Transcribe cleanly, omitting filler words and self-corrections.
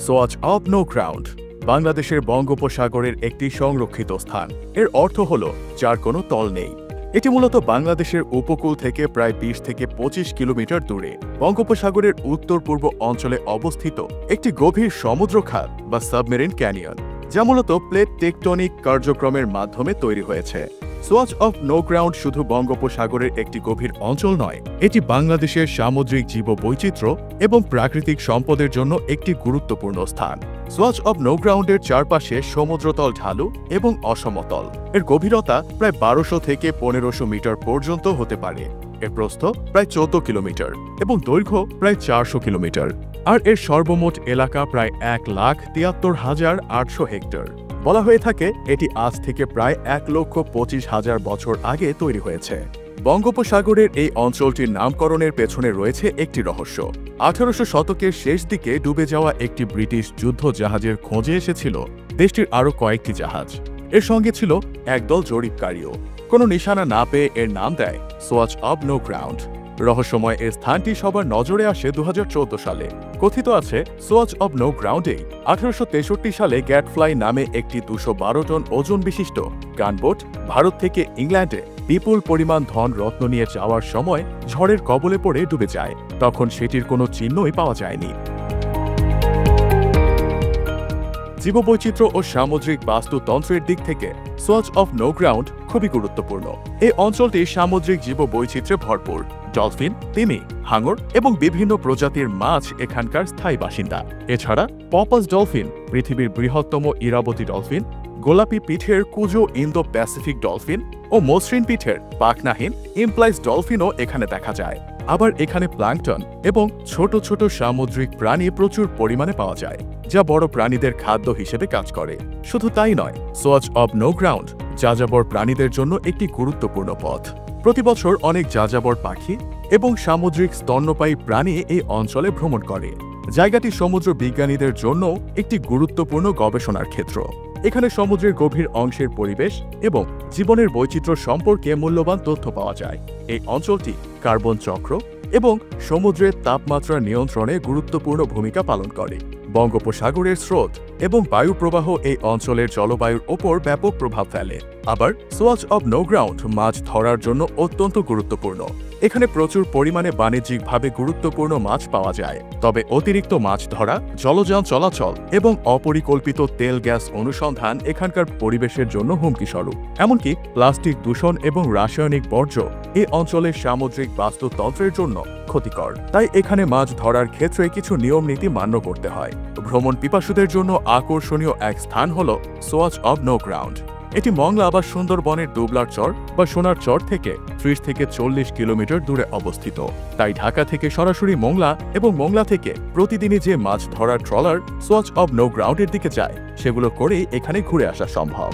Swatch of no ground বাংলাদেশের বঙ্গোপসাগরের একটি সংরক্ষিত স্থান। এর অর্থ হল যার কোনো তল নেই। এটি মূলত বাংলাদেশের উপকূল থেকে প্রায় 20 থেকে 25 কিলোমিটার দূরে বঙ্গোপসাগরের উত্তর পূর্ব অঞ্চলে অবস্থিত একটি গভীর সমুদ্র খাত বা সাবমেরিন ক্যানিয়ন, যা মূলত প্লেট টেকটনিক কার্যক্রমের মাধ্যমে তৈরি হয়েছে। সোয়াচ অব নো গ্রাউন্ড শুধু বঙ্গোপসাগরের একটি গভীর অঞ্চল নয়, এটি বাংলাদেশের সামুদ্রিক জীববৈচিত্র্য এবং প্রাকৃতিক সম্পদের জন্য একটি গুরুত্বপূর্ণ স্থান। সোয়াচ অব নো গ্রাউন্ডের চারপাশে সমুদ্রতল ঢালু এবং অসমতল। এর গভীরতা প্রায় 1200 থেকে 1500 মিটার পর্যন্ত হতে পারে। এর প্রস্থ প্রায় 14 কিলোমিটার এবং দৈর্ঘ্য প্রায় 400 কিলোমিটার। আর এর সর্বমোট এলাকা প্রায় 1,73,800 হেক্টর। বলা হয়ে থাকে এটি আজ থেকে প্রায় 1,25,000 বছর আগে তৈরি হয়েছে। বঙ্গোপসাগরের এই অঞ্চলটির নামকরণের পেছনে রয়েছে একটি রহস্য। 1800 শতকের শেষ দিকে ডুবে যাওয়া একটি ব্রিটিশ যুদ্ধ জাহাজের খোঁজে এসেছিল দেশটির আরও কয়েকটি জাহাজ। এর সঙ্গে ছিল একদল জরিপকারীও। কোনো নিশানা না পেয়ে এর নাম দেয় সোয়াচ অব নো গ্রাউন্ড। রহস্যময় এই স্থানটি সবার নজরে আসে 2014 সালে। কথিত আছে সোয়াচ অব নো গ্রাউন্ডে 1863 সালে গ্যাটফ্লাই নামে একটি 212 টন ওজন বিশিষ্ট গানবোট ভারত থেকে ইংল্যান্ডে বিপুল পরিমাণ ধন রত্ন নিয়ে যাওয়ার সময় ঝড়ের কবলে পড়ে ডুবে যায়। তখন সেটির কোনো চিহ্নই পাওয়া যায়নি। জীববৈচিত্র্য ও সামুদ্রিক বাস্তুতন্ত্রের দিক থেকে সোয়াচ অব নো গ্রাউন্ড খুবই গুরুত্বপূর্ণ। এই অঞ্চলটি সামুদ্রিক জীববৈচিত্র্যে ভরপুর। ডলফিন, তিমি, হাঙর এবং বিভিন্ন প্রজাতির মাছ এখানকার স্থায়ী বাসিন্দা। এছাড়া পপাস ডলফিন, পৃথিবীর বৃহত্তম ইরাবতী ডলফিন, গোলাপি পিঠের কুজো ইন্দো প্যাসিফিক ডলফিন ও মসৃণ পিঠের পাখনাহীন ইমপ্লাইস ডলফিনও এখানে দেখা যায়। আবার এখানে প্ল্যাঙ্কটন এবং ছোট ছোট সামুদ্রিক প্রাণী প্রচুর পরিমাণে পাওয়া যায়, যা বড় প্রাণীদের খাদ্য হিসেবে কাজ করে। শুধু তাই নয়, সোয়াচ অব নো গ্রাউন্ড যাযাবর প্রাণীদের জন্য একটি গুরুত্বপূর্ণ পথ। প্রতি বছর অনেক যাযাবর পাখি এবং সামুদ্রিক স্তন্যপায়ী প্রাণী এই অঞ্চলে ভ্রমণ করে। জায়গাটি সমুদ্র বিজ্ঞানীদের জন্য একটি গুরুত্বপূর্ণ গবেষণার ক্ষেত্র। এখানে সমুদ্রের গভীর অংশের পরিবেশ এবং জীবনের বৈচিত্র্য সম্পর্কে মূল্যবান তথ্য পাওয়া যায়। এই অঞ্চলটি কার্বন চক্র এবং সমুদ্রের তাপমাত্রা নিয়ন্ত্রণে গুরুত্বপূর্ণ ভূমিকা পালন করে। বঙ্গোপসাগরের স্রোত এবং বায়ু প্রবাহ এই অঞ্চলের জলবায়ুর ওপর ব্যাপক প্রভাব ফেলে। আবার সোয়াচ অব নো গ্রাউন্ড মাছ ধরার জন্য অত্যন্ত গুরুত্বপূর্ণ। এখানে প্রচুর পরিমাণে বাণিজ্যিকভাবে গুরুত্বপূর্ণ মাছ পাওয়া যায়। তবে অতিরিক্ত মাছ ধরা, জলযান চলাচল এবং অপরিকল্পিত তেল গ্যাস অনুসন্ধান এখানকার পরিবেশের জন্য হুমকিস্বরূপ। এমনকি প্লাস্টিক দূষণ এবং রাসায়নিক বর্জ্য এই অঞ্চলের সামুদ্রিক বাস্তুতন্ত্রের জন্য ক্ষতিকর। তাই এখানে মাছ ধরার ক্ষেত্রে কিছু নিয়ম নীতি মান্য করতে হয়। ভ্রমণ পিপাসুদের জন্য আকর্ষণীয় এক স্থান হল সোয়াচ অব নো গ্রাউন্ড। এটি মংলা বা সুন্দরবনের দুবলার চর বা সোনার চর থেকে 30 থেকে 40 কিলোমিটার দূরে অবস্থিত। তাই ঢাকা থেকে সরাসরি মংলা এবং মংলা থেকে প্রতিদিনই যে মাছ ধরার ট্রলার সোয়াচ অব নো গ্রাউন্ডের দিকে যায়, সেগুলো করেই এখানে ঘুরে আসা সম্ভব।